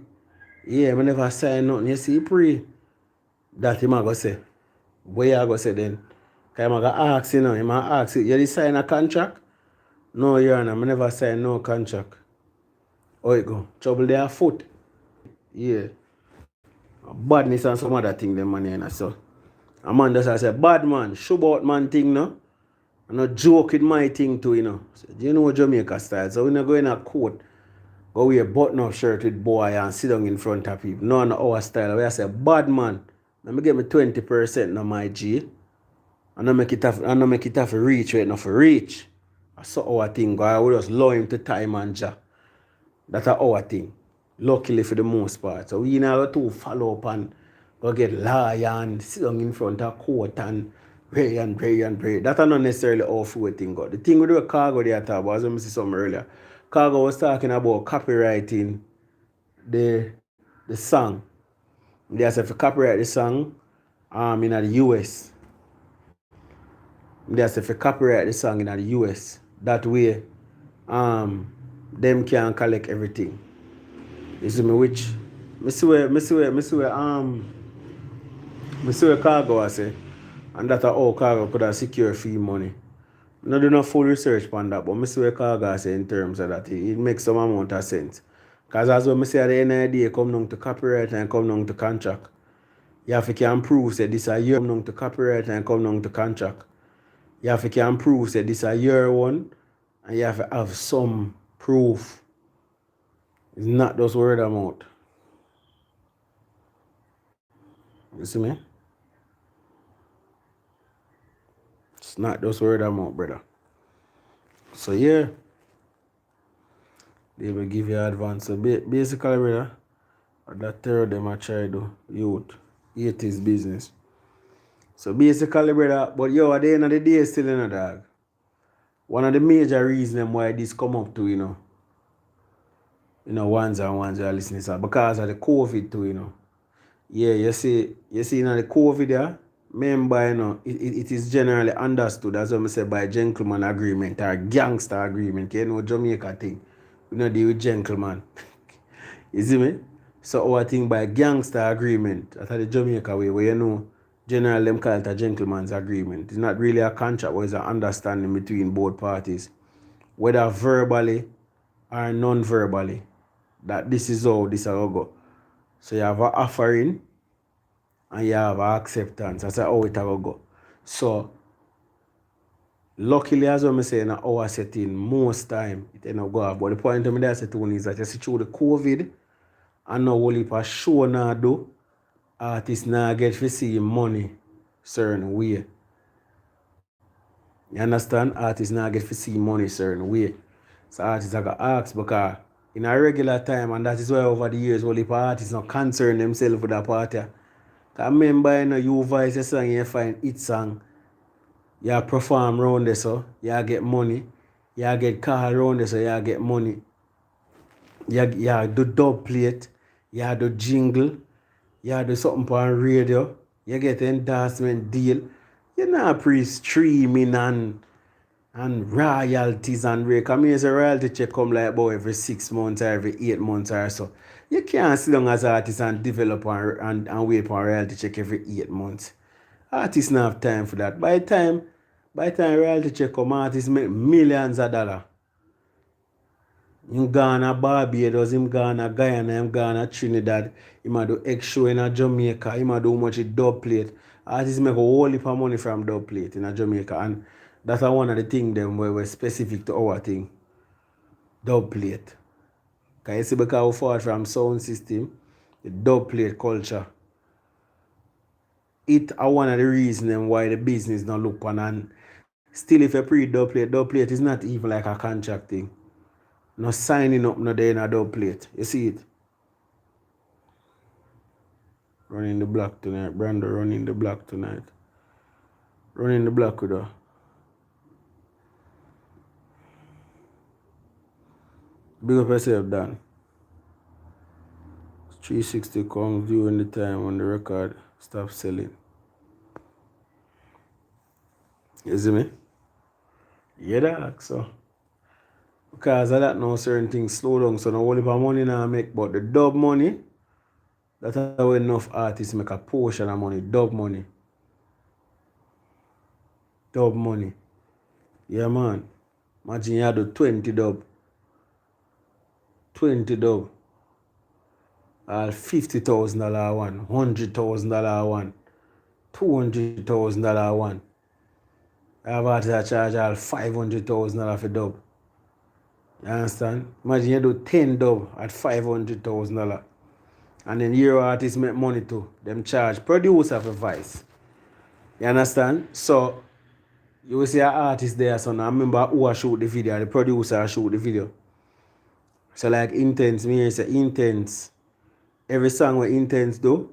Yeah, me never sign nothing, you see pre. That him I go say. What you go say then? Because him I go ask, you know, him I ask, you sign a contract? No, Your Honor, I never sign no contract. How it go? Trouble there foot. Yeah. Badness and some other thing them man you know, so. A man just say, bad man, show about man thing, no? I no joke with my thing too, you know. So, you know Jamaica style. So we not go in a court, go wear button up shirt with boy and sit down in front of people. No, our style. We say, bad man. Let me get me 20% on my G. I don't make it have to reach where it not for reach. I saw our thing go. I will just allow him to time and ja. That's our thing. Luckily for the most part. So we now go to follow up and go get lawyer and sit down in front of court and pray and pray and pray. That's not necessarily all food thing go. The thing we do with Cargo there talk about, as I see something earlier. Cargo was talking about copywriting the song. They said if you copyright the song in the US. They say if you copyright the song in the US, that way them can collect everything. You see me which me see where Cargo I say, and that how Cargo could have secure fee money. No do no full research on that, but me see where Cargo I say in terms of that it makes some amount of sense. Because as well me say at the end of the day come down to copyright and come down to contract. You have to can prove that this a year come down to copyright and come down to contract. You have to can prove that this a year one and you have to have some proof. It's not just word of mouth. You see me? It's not just word of mouth, brother. So yeah, they will give you advance. So basically, brother, that Terro them I try to youth. It is business. So basically, brother, but yo, at the end of the day, still in a dog. One of the major reasons why this come up to, ones and ones you are listening to, because of the COVID too, Yeah, you see, the COVID, yeah, remember, it is generally understood, as I say, by gentleman agreement or gangster agreement. You know, Jamaica thing. We don't deal with gentleman. You see me? So our thing by gangster agreement, that's the Jamaica way, where generally them call it a gentleman's agreement. It's not really a contract, but it's an understanding between both parties, whether verbally or non-verbally, that this is how this will go. So you have an offering and you have an acceptance. That's how it will go. So luckily, as I say in our setting, most time it ain't go off. But the point of me that I say is that you see through the COVID and now only for show now do, artists now get to see money certain way. You understand? Artists now get to see money certain way. So artists are going to ask because in a regular time, and that is why over the years, only artists not concern themselves with that party. Because I remember, you voice a song, you find it song, you perform around there, so you get money. You get call around there, so you get money. You do dub plate, you do jingle, you do something on radio, you get endorsement deal. You not pre-streaming and royalties and rate. I mean, it's a royalty check come like about every 6 months or every 8 months or so. You can't sit down as an artist and develop and wait for a royalty check every 8 months. Artists don't have time for that. By the time royalty check come, artists make millions of dollars. Him gone Barbados, him gone Guyana, him gone Trinidad, him a do X show in Jamaica, him a do much dub plate. Artists make a whole heap of money from dub plate in Jamaica, and that's one of the things them where we're specific to our thing. Dub plate. Because you see, because we fought from sound system, the dub plate culture. it are one of the reasons why the business not look on. And still, if you dub plate is not even like a contract thing. No signing up no day in a dub plate. You see it? Running the block tonight. Brando running the block tonight. Running the block with her. Big up yourself, Dan. 360 comes during the time when the record stops selling. You see me? Yeah, dog. So, because of that, now certain things slow down. So, now only for money now I make, but the dub money, that's how enough artists make a portion of money. Dub money. Dub money. Yeah, man. Imagine you do 20 dub. 20 dub. $50,000 one. $100,000 one. $200,000 one. I have artists that charge all $500,000 for dub. You understand? Imagine you do 10 dub at $500,000. And then your artists make money too. Them charge producer for voice. You understand? So you will see an artist there, so now I remember who I shoot the video, the producer I shoot the video. So like Intense, me say Intense. Every song where Intense do,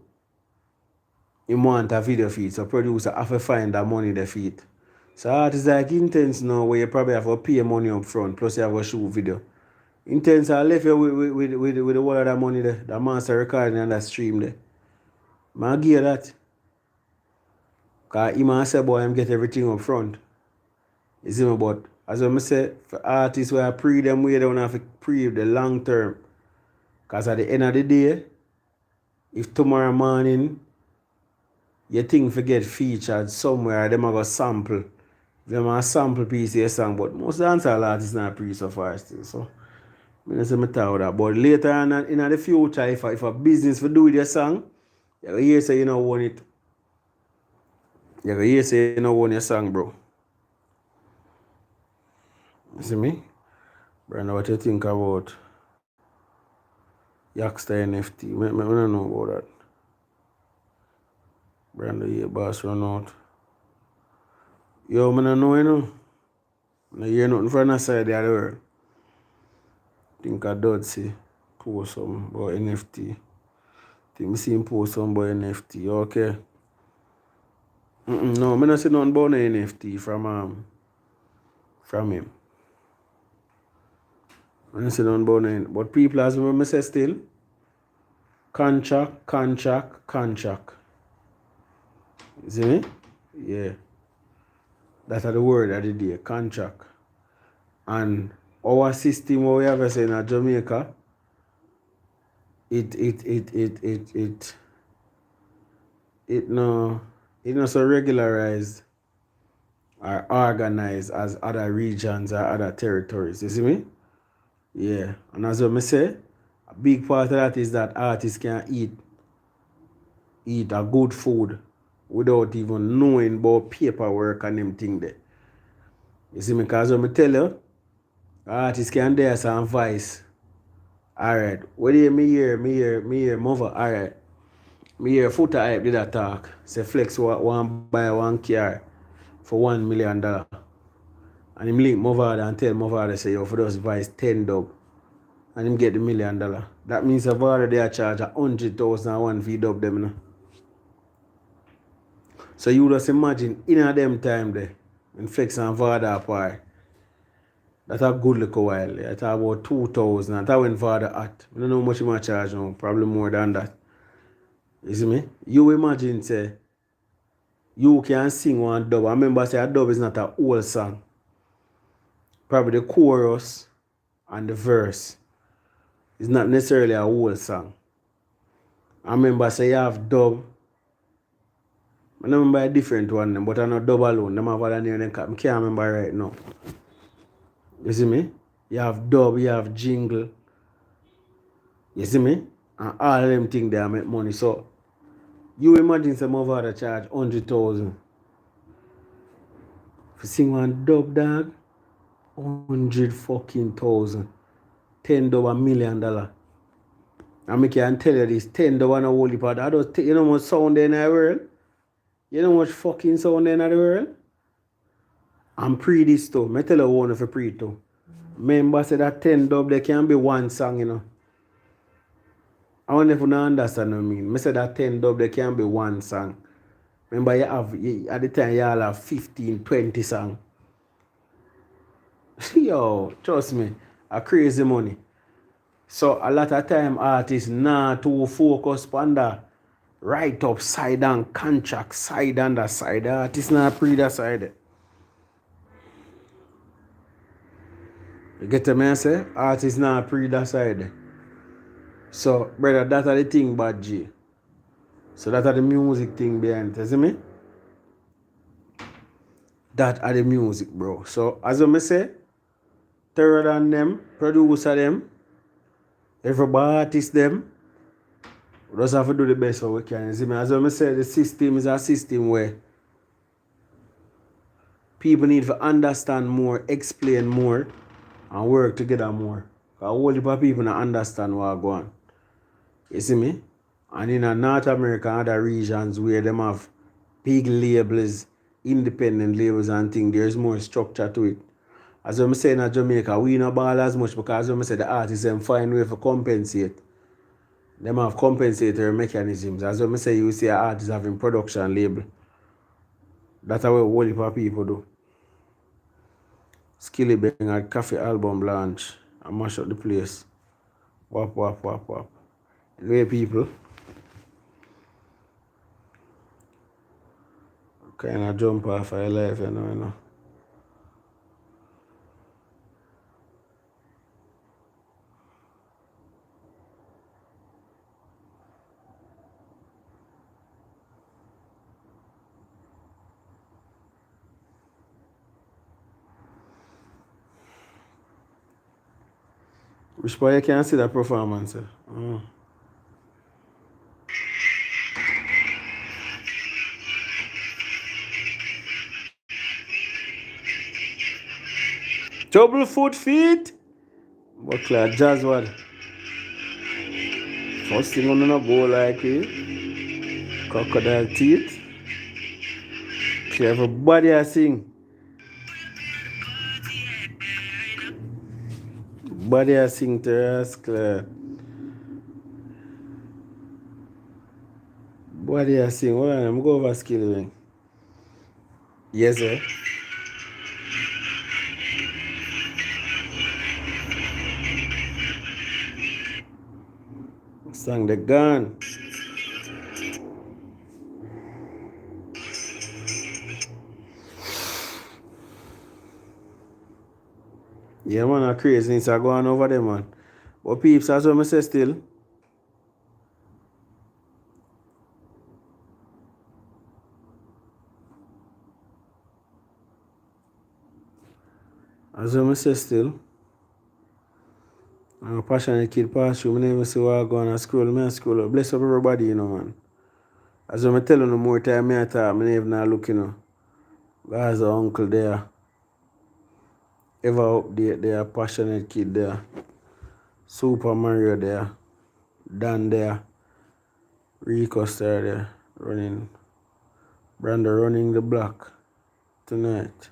you want a video feed. So producer have to find that money the feed. So artists like Intense now where you probably have to pay money up front, plus you have to shoot video. Intense I left you with the whole of that money there, that master recording and that stream there. I give you that. Because he man say, boy, I'm get everything up front. You see me? But as I say, for artists where I pre them way, they don't have to pre the long term. Because at the end of the day, if tomorrow morning your thing forget featured somewhere, them are going to sample. Them are sample piece of your song, but most dancehall artists not pre so far still. So I don't say me talk that. But later on in the future, if a business for do with your song, you hear say you don't want it. You hear say you don't want your song, bro. You see me? Brandon, what you think about Yakster NFT? I don't know about that. Brandon, your boss run out. Yo, I don't know, you know. I hear nothing from that side of the world. Think I did see post some about NFT. Think I see him post some about NFT. Okay. No, I don't see nothing about NFT from him. I don't see nothing about it. But people, as I say still, contract. You see me? Yeah. That's the word of the day, contract. And our system what we have in Jamaica, it no so regularized or organized as other regions or other territories. You see me? Yeah. And as I say, a big part of that is that artists can eat a good food without even knowing about paperwork and them thing there. You see me? Because when I tell you, artists can dance and voice. Alright. What do you me hear mother? Alright. Me hear Footer Hype did a talk. Say Flex want buy one car for $1 million. And him link Mother and tell Mother say yo for those voice 10 dub. And him get the $1 million. That means I've already charge 100,000 one for dub them. You know? So you just imagine in a them time there, when Flex and Vada apart, that's a good look a while. I talk about 2,000. I thought when Vada at. I don't know how much you charge now, probably more than that. You see me? You imagine say you can sing one dub. I remember say a dub is not a whole song. Probably the chorus and the verse is not necessarily a whole song. I remember say you have dub. I don't remember a different one, but I know dub alone. Them have other name. I can't remember right now. You see me? You have dub, you have jingle. You see me? And all of them things they make money. So you imagine some of other charge 100,000. If you sing one dub dog, 100,000. 10 dub $1 million. And I can tell you this, 10 dub on a whole heap of that. You know what sound in the world? You know much fucking sound in the world? I'm pre this too. Me tell you one of a pre too. Remember say that 10 dub there can be one song, you know. I wonder if you don't understand what I mean. Me say that 10 dub there can be one song. Remember at the time you all have 15, 20 songs. Yo, trust me, a crazy money. So a lot of time artists not too focus on the right up side and contract side and the side. The artist not pre the side. You get what I say? Artist not pre the side. So brother, that are the thing bad G. So that are the music thing behind it, you see me? That are the music, bro. So as I say, Terro than them, producer them, everybody artist them, we just have to do the best what we can. You see me? As I say, the system is a system where people need to understand more, explain more, and work together more. Because a whole heap of people don't understand what going on. You see me? And in North America and other regions where them have big labels, independent labels and things, there's more structure to it. As I'm saying in Jamaica, we don't ball as much because when I say the artists them find way to compensate. Them have compensatory mechanisms. As I say, you see an artist having production label. That's how a whole heap of people do. Skilly Bang at Cafe album launch and mash up the place. Wap, wap, wap, wap. Anyway, people, kind of jump off of your life, you know. Which part you can see that performance? Double foot feet? What clear jazz what? First thing on the go like it. Crocodile teeth. Clear everybody I sing. Body I sing to us clear. Body I sing. Hold on, I'm go over skill. Yes, sir. Sang the gun. Yeah, man, are crazy things are going over there, man. But peeps, as what I say still, as what I say still, I'm a passionate kid pass through. I never see what I go on scroll. Me and scroll up. Bless up everybody, you know, man. As I'm telling you more time, I talk, I never even look, you know. Guys, the uncle there. Ever update there, passionate kid there. Super Mario there. Dan there. Rico Star there. Running. Brando running the block tonight.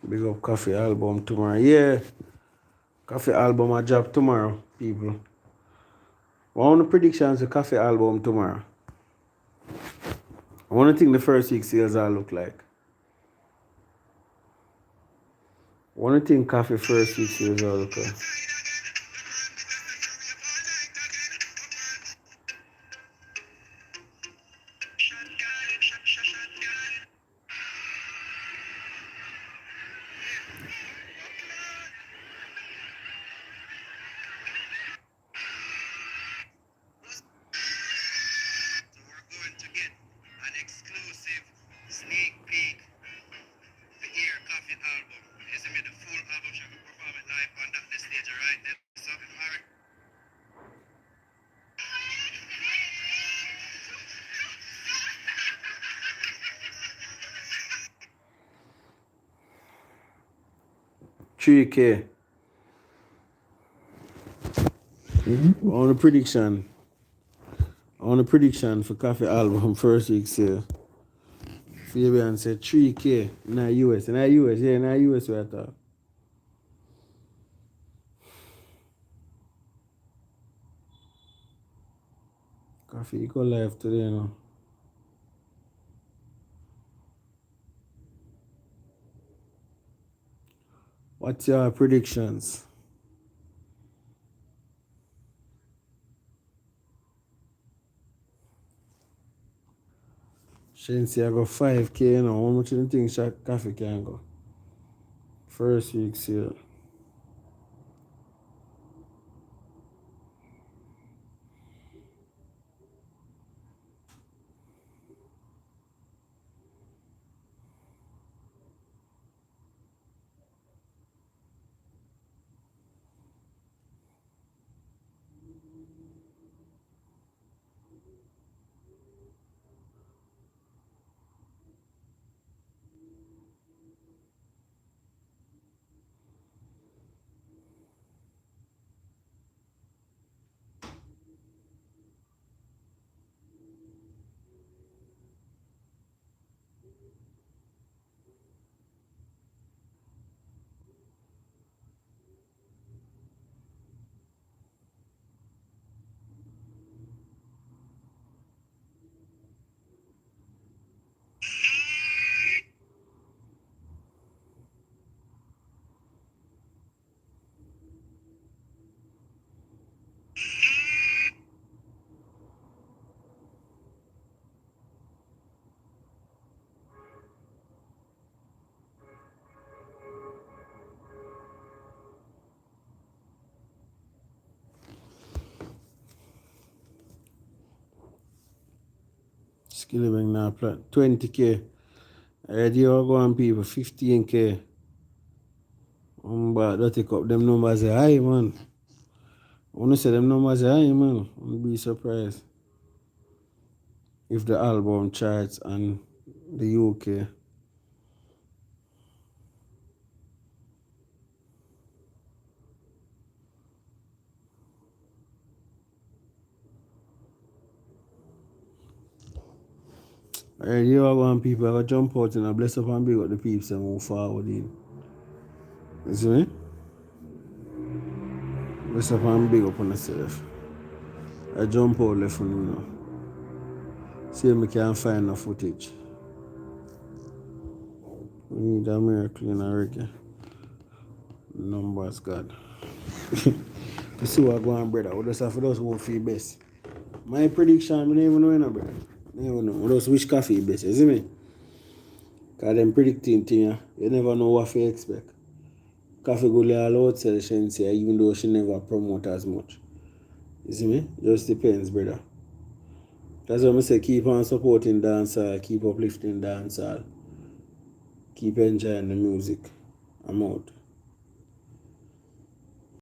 Big up Coffee album tomorrow. Yeah. Coffee album I drop tomorrow, people. What are the predictions of Coffee album tomorrow? I want to think the first week sales will look like. I want to think Coffee first week sales will look like. $3K. On the prediction. On a prediction for Coffee album first week sale. Fabian said 3K in the US. In the US, yeah, in the US we are talking. Coffee, you go live today, you know. What's your predictions? Shensi, I got 5K, you know. How much do you think Coffee can go? First week sale. Skillibeng now plan 20K. I heard you all go on people 15K. But don't take up them numbers are high, man. I want to say them numbers are high, man. I'll be surprised if the album charts and the UK. I heard you all go on people, I got jump out and I bless up and big up the peeps and move forward in. You see me? Bless up and big up on myself. I jump out left from you know. See if I can find the footage. We need a miracle in a reggae. Numbers, God. You see what going on, brother. We just have for those who feel best. My prediction, I don't even know, brother. I don't even know. We just wish coffee best, you see me? Because them predicting thing, you never know what to expect. Coffee go all outside Shensia, even though she never promote as much. You see me? Just depends, brother. That's why I say keep on supporting dancehall, keep uplifting dancehall, keep enjoying the music. I'm out.